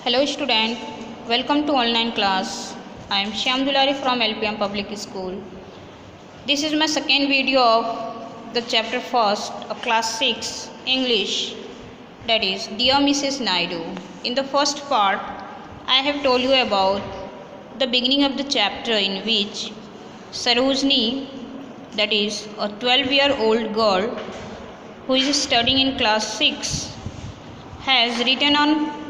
Hello student, welcome to online class. I am Shyam Dulari from LPM Public School. This is my second video of the chapter first of class 6 English, that is Dear Mrs. Naidu. In the first part, I have told you about the beginning of the chapter in which Sarojini, that is a 12-year-old girl who is studying in class 6, has written on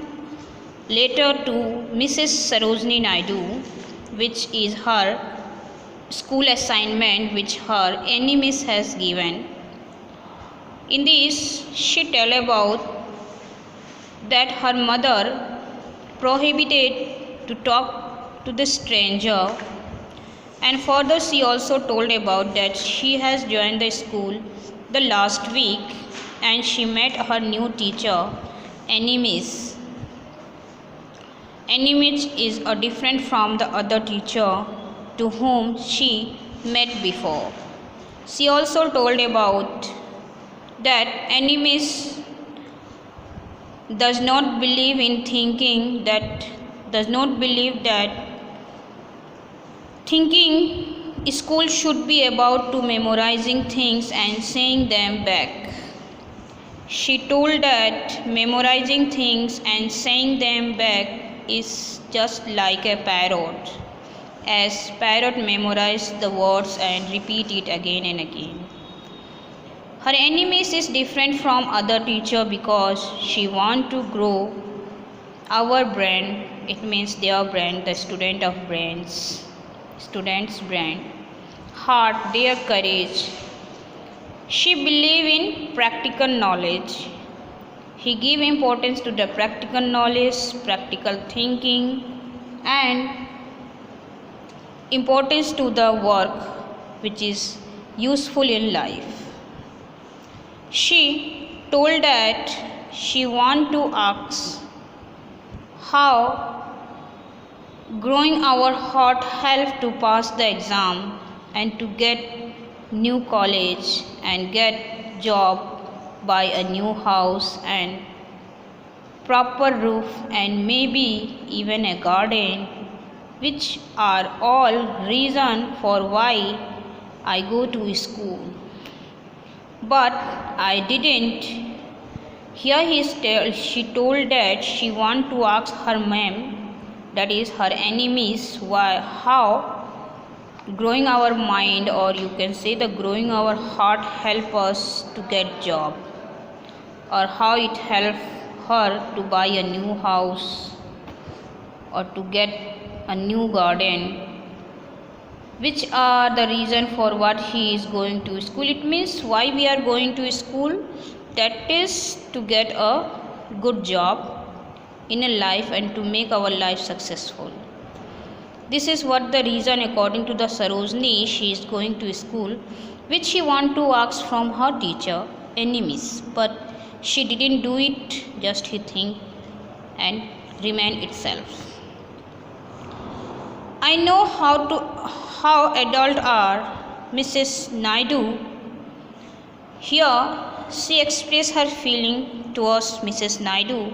letter to Mrs. Sarojini Naidu, which is her school assignment which her Miss has given. In this, she tell about that her mother prohibited to talk to the stranger, and further she also told about that she has joined the school the last week and she met her new teacher, Miss. Miss is different from the other teacher to whom she met before. She also told about that Miss does not believe that thinking school should be about to memorizing things and saying them back. She told that memorizing things and saying them back is just like a parrot, as parrot memorize the words and repeat it again and again. Her Miss is different from other teacher because she want to grow our brain. It means their brain, the student's brain, heart, their courage. She believe in practical knowledge. He give importance to the practical knowledge, practical thinking, and importance to the work which is useful in life. She told that she want to ask how growing our heart help to pass the exam and to get new college and get job, buy a new house and proper roof and maybe even a garden, which are all reason for why I go to school. But I didn't. Here she told that she want to ask her ma'am, that is her Miss, how growing our mind, or you can say the growing our heart help us to get job, or how it help her to buy a new house or to get a new garden, which are the reason for what he is going to school. It means why we are going to school, that is to get a good job in a life and to make our life successful. This is what the reason according to the Sarojini she is going to school, which she want to ask from her teacher, Miss. But she didn't do it, just he think and remain itself. I know how adult are, Mrs. Naidu. Here she expressed her feeling towards Mrs. Naidu.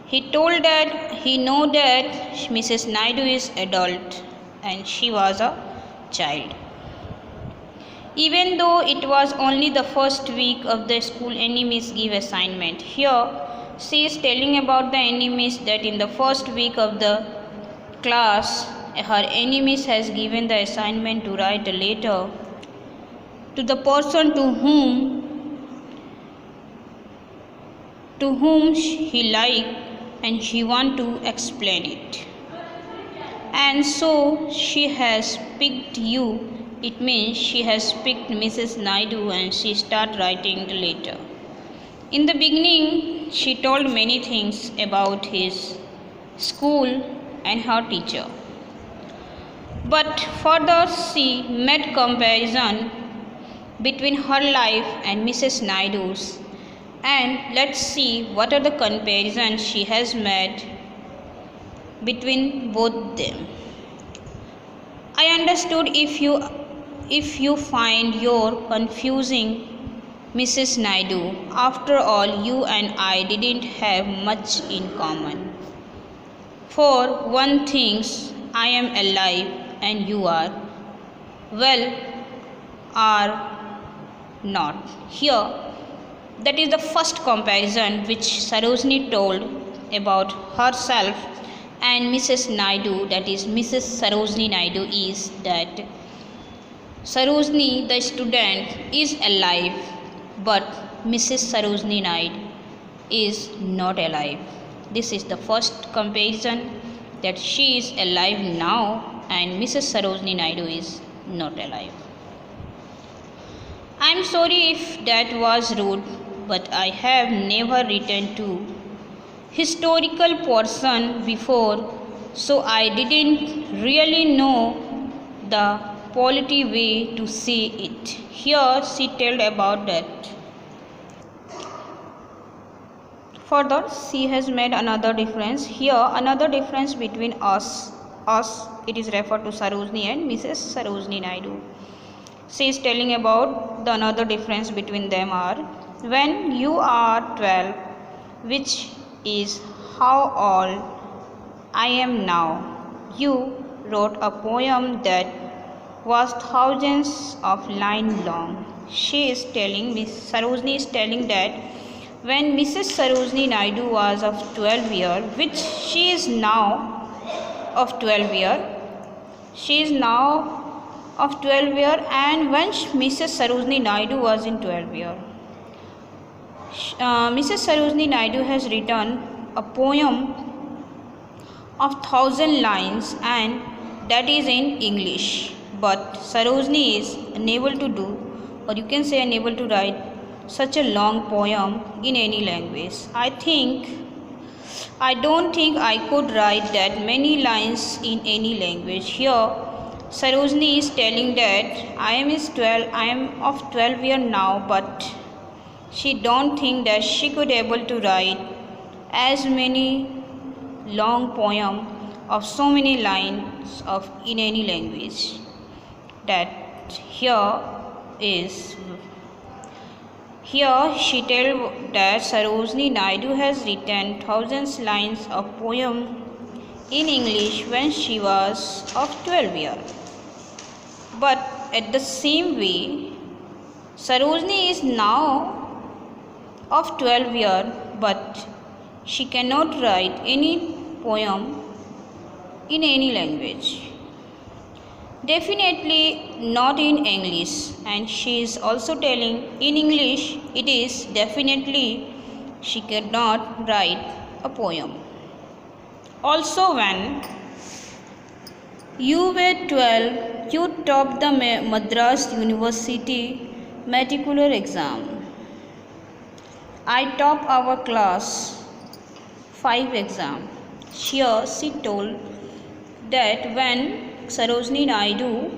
He told that he know that Mrs. Naidu is adult and she was a child. Even though it was only the first week of the school, Miss give assignment. Here she is telling about the Miss that in the first week of the class, her Miss has given the assignment to write a letter to the person to whom he like, and she want to explain it. And so she has picked you. It means she has picked Mrs. Naidu and she start writing the letter. In the beginning, she told many things about his school and her teacher. But further she made comparison between her life and Mrs. Naidu's. And let's see what are the comparisons she has made between both them. I understood if you find your confusing, Mrs. Naidu. After all, you and I didn't have much in common. For one thinks I am alive and you are, well, are not. Here, that is the first comparison which Sarojini told about herself and Mrs. Naidu, that is Mrs. Sarojini Naidu, is that Sarojini, the student, is alive, but Mrs. Sarojini Naidu is not alive. This is the first comparison, that she is alive now and Mrs. Sarojini Naidu is not alive. I am sorry if that was rude, but I have never written to historical person before, so I didn't really know the polite way to say it. Here she told about that. Further, she has made another difference. Here, another difference between us, it is referred to Sarojini and Mrs. Sarojini Naidu. She is telling about the another difference between them are, when you are 12, which is how old I am now, you wrote a poem that was thousands of lines long. She is telling, Miss Sarojini is telling that when Mrs. Sarojini Naidu was of 12 years, which she is now of 12 years, she is now of 12 years, and when Mrs. Sarojini Naidu was in 12 years, Mrs. Sarojini Naidu has written a poem of 1,000 lines, and that is in English. But Sarojini is unable to do, or you can say unable to write such a long poem in any language. I don't think I could write that many lines in any language. Here, Sarojini is telling that I am of 12 years now, but she don't think that she could able to write as many long poem of so many lines of in any language. That here she tells that Sarojini Naidu has written thousands lines of poem in English when she was of 12 years. But at the same way, Sarojini is now of 12 years, but she cannot write any poem in any language. Definitely not in English, and she is also telling in English it is definitely she cannot write a poem. Also, when you were 12, you topped the Madras University matricular exam. I topped our class 5 exam. Here she told that when Sarojini Naidu,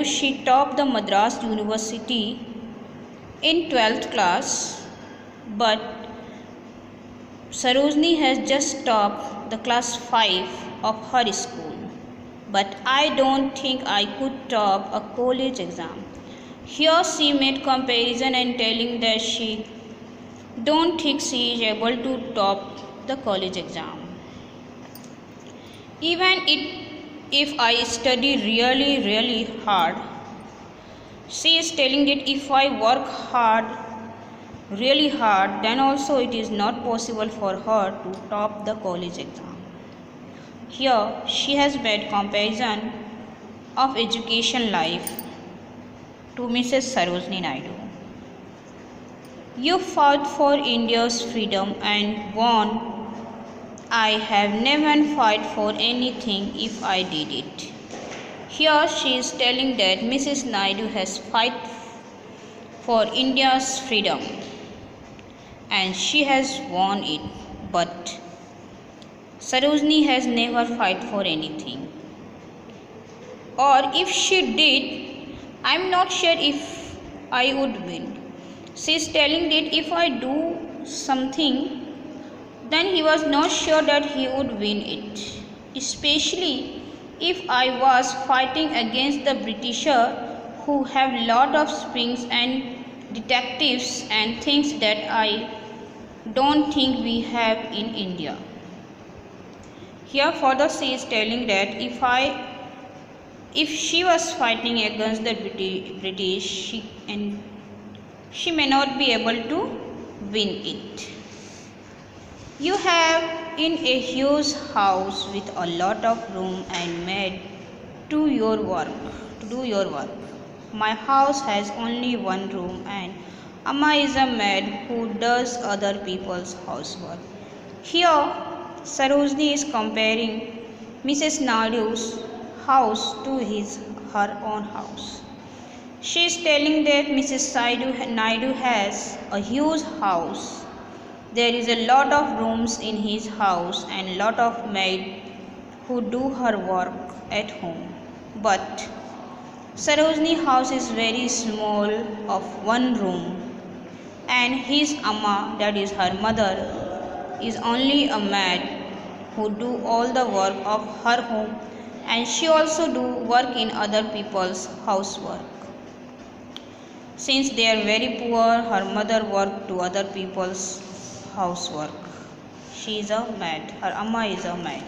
she topped the Madras University in 12th class, but Sarojini has just topped the class 5 of her school. But I don't think I could top a college exam. Here she made comparison and telling that she don't think she is able to top the college exam. Even if I study really hard, she is telling that if I work really hard, then also it is not possible for her to top the college exam. Here she has made comparison of education life to Mrs. Sarojini Naidu. You fought for India's freedom and won. I have never fought for anything if I did it. Here she is telling that Mrs. Naidu has fought for India's freedom and she has won it, but Sarojini has never fought for anything. Or if she did, I am not sure if I would win. She is telling that if I do something, then he was not sure that he would win it, especially if I was fighting against the Britisher who have lot of springs and detectives and things that I don't think we have in India. Here further she is telling that if she was fighting against the British, she may not be able to win it. You have in a huge house with a lot of room and maid to do your work. My house has only one room and Amma is a maid who does other people's housework. Here Sarojini is comparing Mrs. Naidu's house to her own house. She is telling that Mrs. Naidu has a huge house. There is a lot of rooms in his house and lot of maids who do her work at home. But Sarojini's house is very small, of one room, and his Amma, that is her mother, is only a maid who do all the work of her home, and she also do work in other people's housework. Since they are very poor, her mother worked to other people's housework. She is a maid. Her Amma is a maid.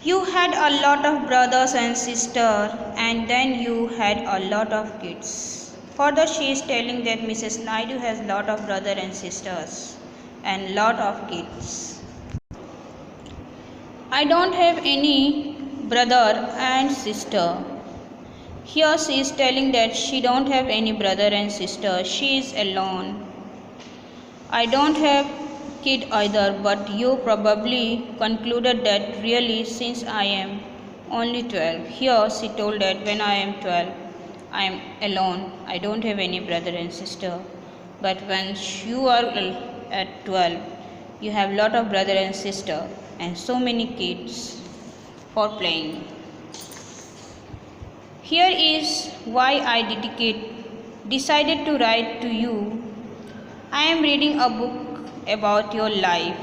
You had a lot of brothers and sisters, and then you had a lot of kids. Further, she is telling that Mrs. Naidu has lot of brothers and sisters and lot of kids. I don't have any brother and sister. Here she is telling that she don't have any brother and sister. She is alone. I don't have kid either, but you probably concluded that really since I am only 12. Here she told that when I am 12, I am alone. I don't have any brother and sister. But when you are at 12, you have lot of brother and sister and so many kids for playing. Here is why I decided to write to you. I am reading a book about your life.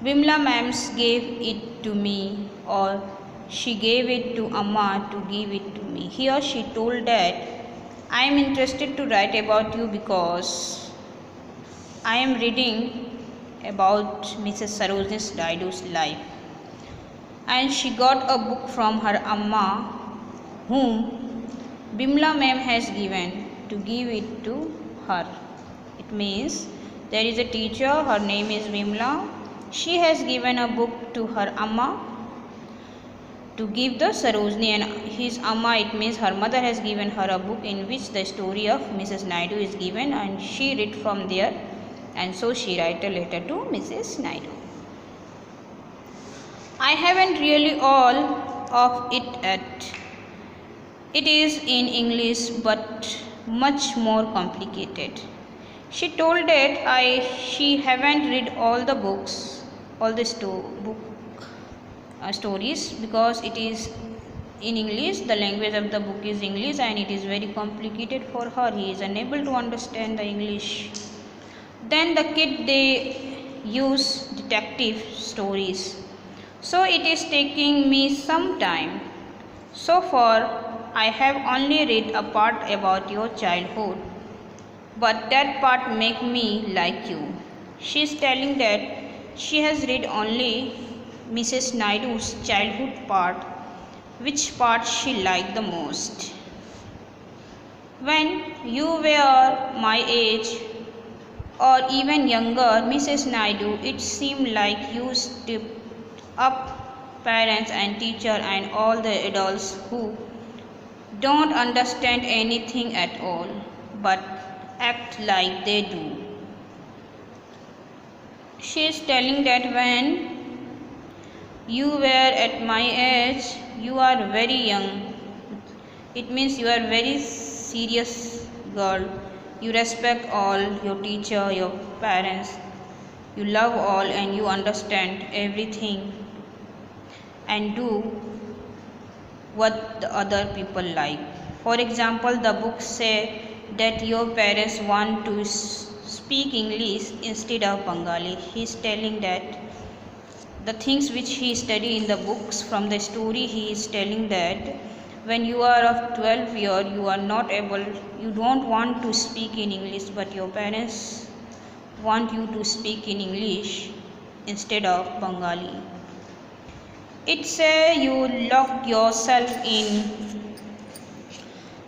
Vimla ma'am gave it to me, or she gave it to Amma to give it to me. Here she told that I am interested to write about you because I am reading about Mrs. Sarojini Naidu's life. And she got a book from her Amma, whom Bimla ma'am has given to give it to her. It means there is a teacher, her name is Vimla. She has given a book to her Amma to give the Sarojini, and his Amma, it means her mother, has given her a book in which the story of Mrs. Naidu is given, and she read from there, and so she write a letter to Mrs. Naidu. I haven't really all of it yet. It is in English but much more complicated. She told that she haven't read all the books, all the stories, because it is in English. The language of the book is English and it is very complicated for her. He is unable to understand the English. Then the kid, they use detective stories. So it is taking me some time. So far I have only read a part about your childhood, but that part make me like you. She is telling that she has read only Mrs. Naidu's childhood part, which part she liked the most. When you were my age or even younger, Mrs. Naidu, it seemed like you stepped up parents and teacher and all the adults who don't understand anything at all but act like they do. She is telling that when you were at my age, you are very young. It means you are very serious girl. You respect all, your teacher, your parents. You love all and you understand everything and do what the other people like. For example, the book said that your parents want to speak English instead of Bengali. He is telling that the things which he studied in the books from the story, he is telling that when you are of 12 year, you don't want to speak in English, but your parents want you to speak in English instead of Bengali. It's you lock yourself in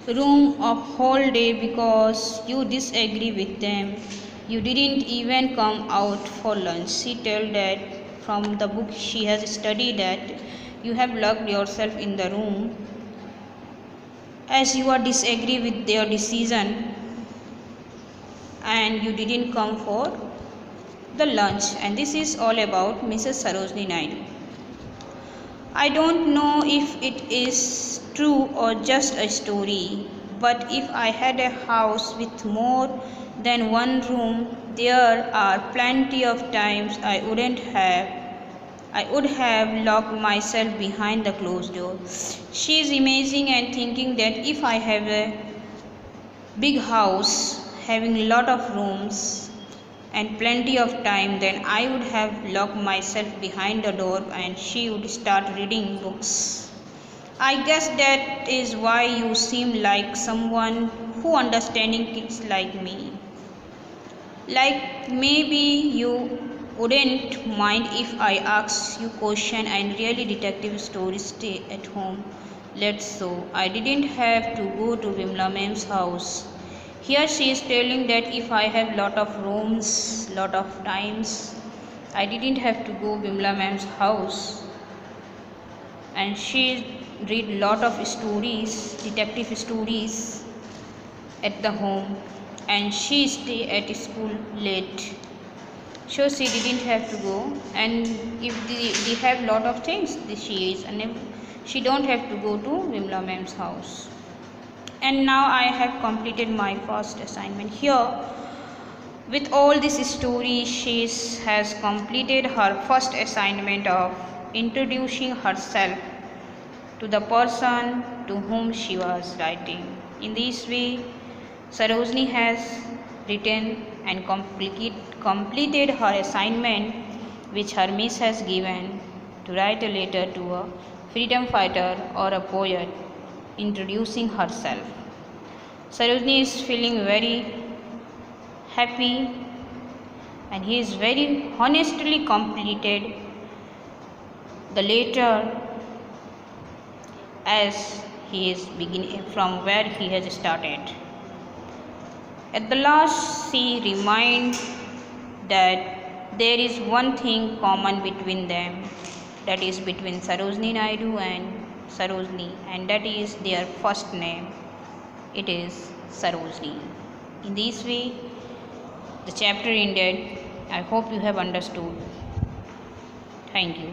room of whole day because you disagree with them. You didn't even come out for lunch. She told that from the book she has studied that you have locked yourself in the room as you are disagree with their decision and you didn't come for the lunch. And this is all about Mrs. Sarojini Naidu. I don't know if it is true or just a story, but if I had a house with more than one room, there are plenty of times I would have locked myself behind the closed door. She is amazing and thinking that if I have a big house having a lot of rooms and plenty of time, then I would have locked myself behind the door and she would start reading books. I guess that is why you seem like someone who understanding kids like me. Like maybe you wouldn't mind if I asked you question and really detective stories stay at home. Let's so. I didn't have to go to Vimla Ma'am's house. Here she is telling that if I have lot of rooms, lot of times, I didn't have to go Vimla Ma'am's house. And she read lot of stories, detective stories at the home, and she stay at school late. So she didn't have to go, and if they have lot of things, she is unable. She don't have to go to Vimla Ma'am's house. And now I have completed my first assignment. Here, with all this story, she has completed her first assignment of introducing herself to the person to whom she was writing. In this way, Sarojini has written and completed her assignment which her miss has given to write a letter to a freedom fighter or a poet introducing herself. Sarojini is feeling very happy and he is very honestly completed the letter as he is beginning from where he has started. At the last, she reminds that there is one thing common between them, that is between Sarojini Naidu and Sarojini, and that is their first name. It is Sarojini. In this way, the chapter ended. I hope you have understood. Thank you.